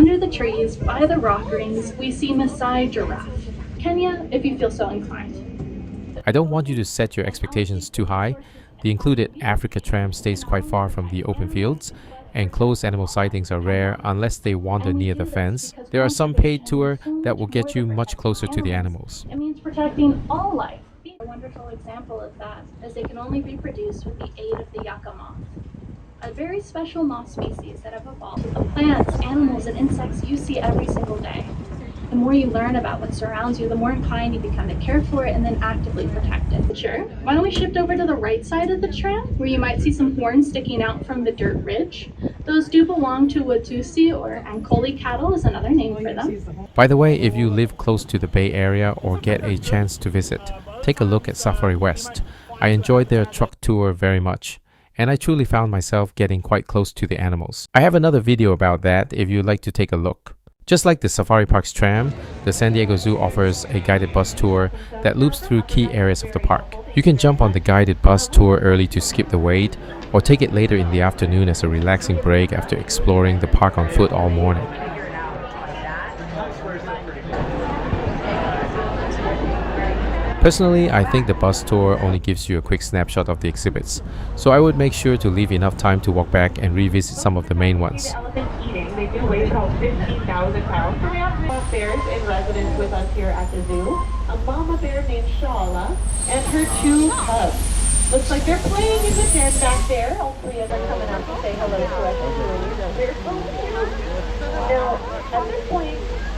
under the trees, by the rock rings, we see Maasai giraffe. Kenya, if you feel so inclined. I don't want you to set your expectations too high. The included Africa Tram stays quite far from the open fields, and closed animal sightings are rare unless they wander near the fence. There are some paid tours that will get you much closer to the animals. It means protecting all life. A wonderful example of that is they can only reproduce with the aid of the yucca moth, a very special moth species that have evolved with the plants, animals, and insects you see every single day. The more you learn about what surrounds you, the more inclined you become to care for it and then actively protect it. Sure. Why don't we shift over to the right side of the tram, where you might see some horns sticking out from the dirt ridge. Those do belong to Watusi or Ankoli cattle is another name for them. By the way, if you live close to the Bay Area or get a chance to visit, take a look at Safari West. I enjoyed their truck tour very much, and I truly found myself getting quite close to the animals. I have another video about that if you'd like to take a look. Just like the Safari Park's tram, the San Diego Zoo offers a guided bus tour that loops through key areas of the park. You can jump on the guided bus tour early to skip the wait, or take it later in the afternoon as a relaxing break after exploring the park on foot all morning. Personally, I think the bus tour only gives you a quick snapshot of the exhibits, so I would make sure to leave enough time to walk back and revisit some of the main ones. They do weigh about 15,000 pounds. So we have bears in residence with us here at the zoo. A mama bear named Jolla and her two cubs. Looks like they're playing in the den back there. All three of them coming out to say hello to us. They're so cute. Now, at this point,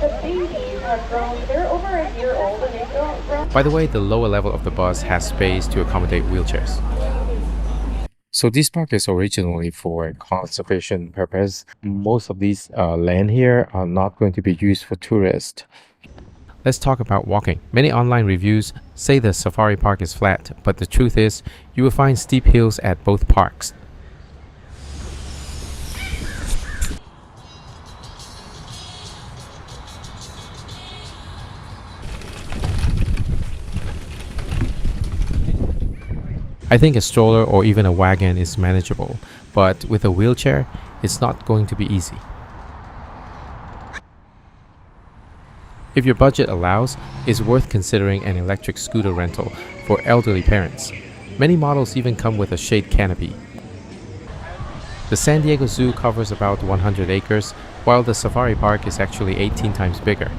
the babies have grown. They're over a year old and they've grown. By the way, the lower level of the bus has space to accommodate wheelchairs. So this park is originally for a conservation purpose. Most of these land here are not going to be used for tourists. Let's talk about walking. Many online reviews say the safari park is flat, but the truth is, you will find steep hills at both parks. I think a stroller or even a wagon is manageable, but with a wheelchair, it's not going to be easy. If your budget allows, it's worth considering an electric scooter rental for elderly parents. Many models even come with a shade canopy. The San Diego Zoo covers about 100 acres, while the safari park is actually 18 times bigger.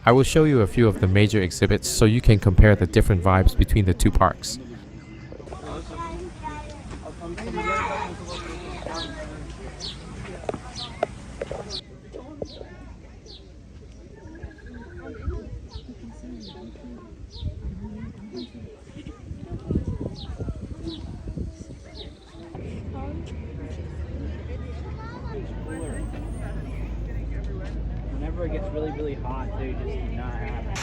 I will show you a few of the major exhibits so you can compare the different vibes between the two parks. Whenever it gets really hot, they just do not have it.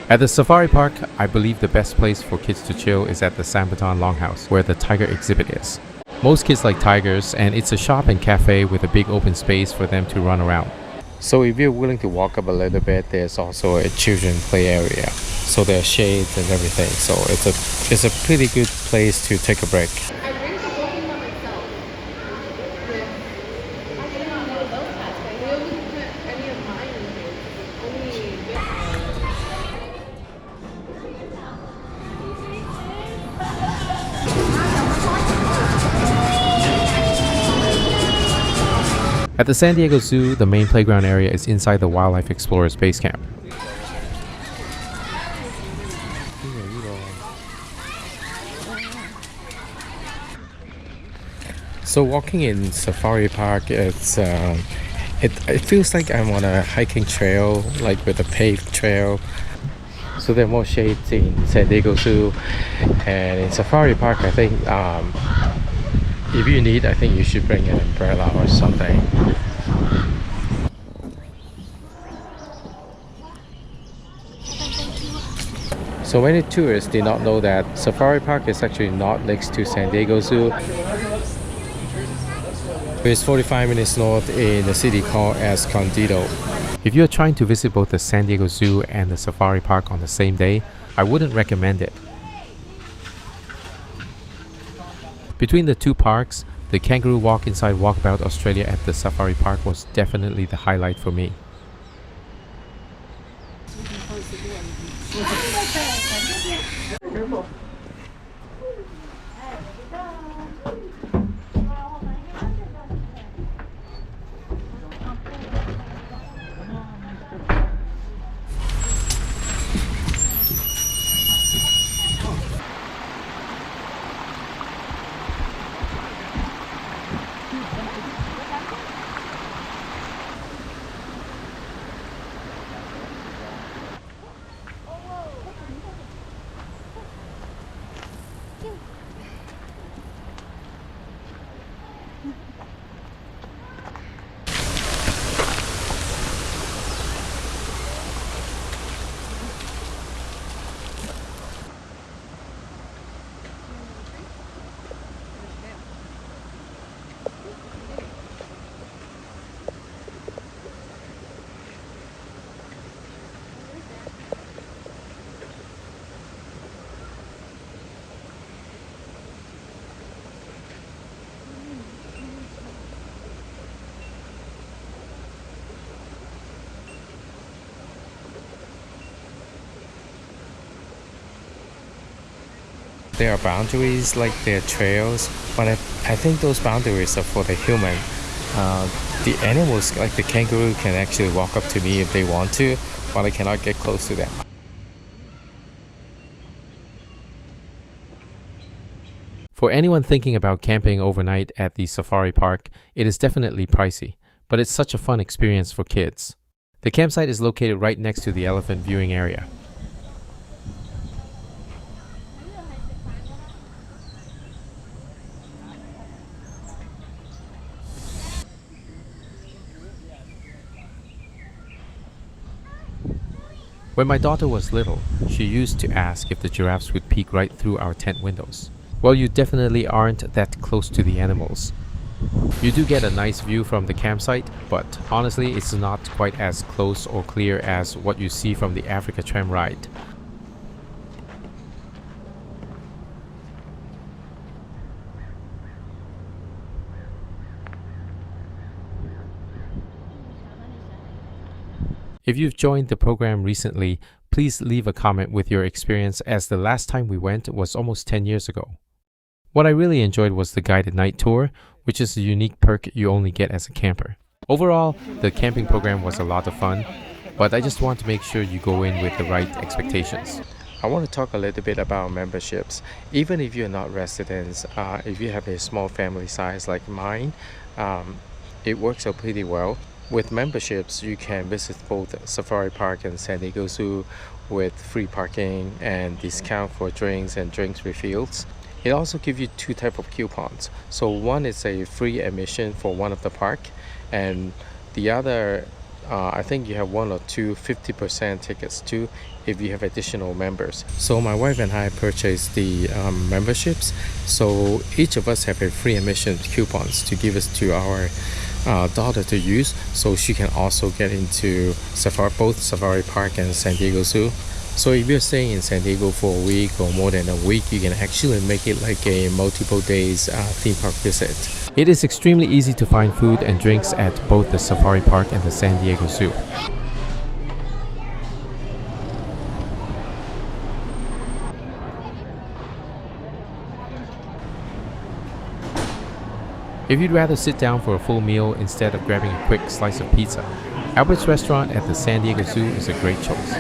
At the safari park, I believe the best place for kids to chill is at the Sambutan Longhouse, where the tiger exhibit is. Most kids like tigers, and it's a shop and cafe with a big open space for them to run around. So if you're willing to walk up a little bit, there's also a children play area. So there are shades and everything, so it's a pretty good place to take a break. At the San Diego Zoo, the main playground area is inside the Wildlife Explorers Base Camp. So walking in Safari Park, it feels like I'm on a hiking trail, like with a paved trail. So there are more shades in San Diego Zoo, and in Safari Park, I think if you need, I think you should bring an umbrella or something. So many tourists did not know that Safari Park is actually not next to San Diego Zoo. It's 45 minutes north in a city called Escondido. If you're trying to visit both the San Diego Zoo and the Safari Park on the same day, I wouldn't recommend it. Between the two parks, the kangaroo walk inside Walkabout Australia at the Safari Park was definitely the highlight for me. There are boundaries, like there are trails, but I think those boundaries are for the human. The animals, like the kangaroo, can actually walk up to me if they want to, but I cannot get close to them. For anyone thinking about camping overnight at the Safari Park, it is definitely pricey, but it's such a fun experience for kids. The campsite is located right next to the elephant viewing area. When my daughter was little, she used to ask if the giraffes would peek right through our tent windows. Well, you definitely aren't that close to the animals. You do get a nice view from the campsite, but honestly, it's not quite as close or clear as what you see from the Africa Tram ride. If you've joined the program recently, please leave a comment with your experience, as the last time we went was almost 10 years ago. What I really enjoyed was the guided night tour, which is a unique perk you only get as a camper. Overall, the camping program was a lot of fun, but I just want to make sure you go in with the right expectations. I want to talk a little bit about memberships. Even if you're not residents, if you have a small family size like mine, it works out pretty well. With memberships, you can visit both Safari Park and San Diego Zoo with free parking and discount for drinks and drinks refills. It also gives you two types of coupons. So one is a free admission for one of the park, and the other, I think you have one or two 50% tickets too if you have additional members. So my wife and I purchased the memberships, so each of us have a free admission coupons to give us to our daughter to use, so she can also get into both Safari Park and San Diego Zoo. So if you're staying in San Diego for a week or more than a week, you can actually make it like a multiple days theme park visit. It is extremely easy to find food and drinks at both the Safari Park and the San Diego Zoo. If you'd rather sit down for a full meal instead of grabbing a quick slice of pizza, Albert's restaurant at the San Diego Zoo is a great choice.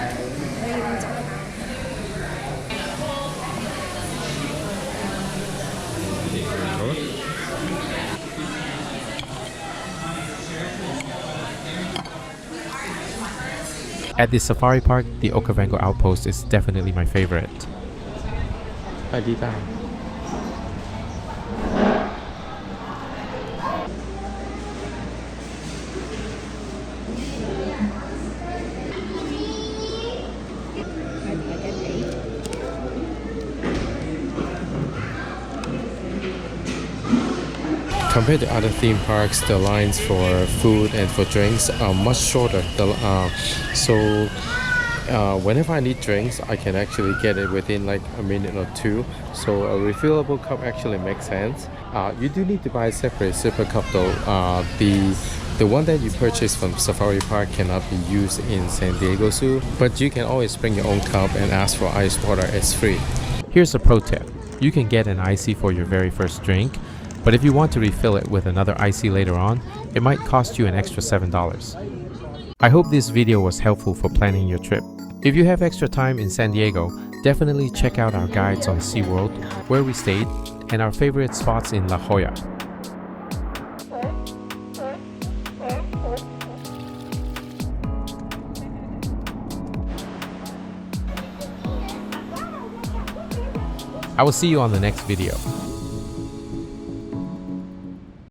At the safari park, the Okavango Outpost is definitely my favorite. Compared to other theme parks, the lines for food and for drinks are much shorter. Whenever I need drinks, I can actually get it within like a minute or two. So a refillable cup actually makes sense. You do need to buy a separate zipper cup though. The one that you purchase from Safari Park cannot be used in San Diego Zoo, but you can always bring your own cup and ask for ice water. It's free. Here's a pro tip. You can get an ICEE for your very first drink, but if you want to refill it with another ICEE later on, it might cost you an extra $7. I hope this video was helpful for planning your trip. If you have extra time in San Diego, definitely check out our guides on SeaWorld, where we stayed, and our favorite spots in La Jolla. I will see you on the next video.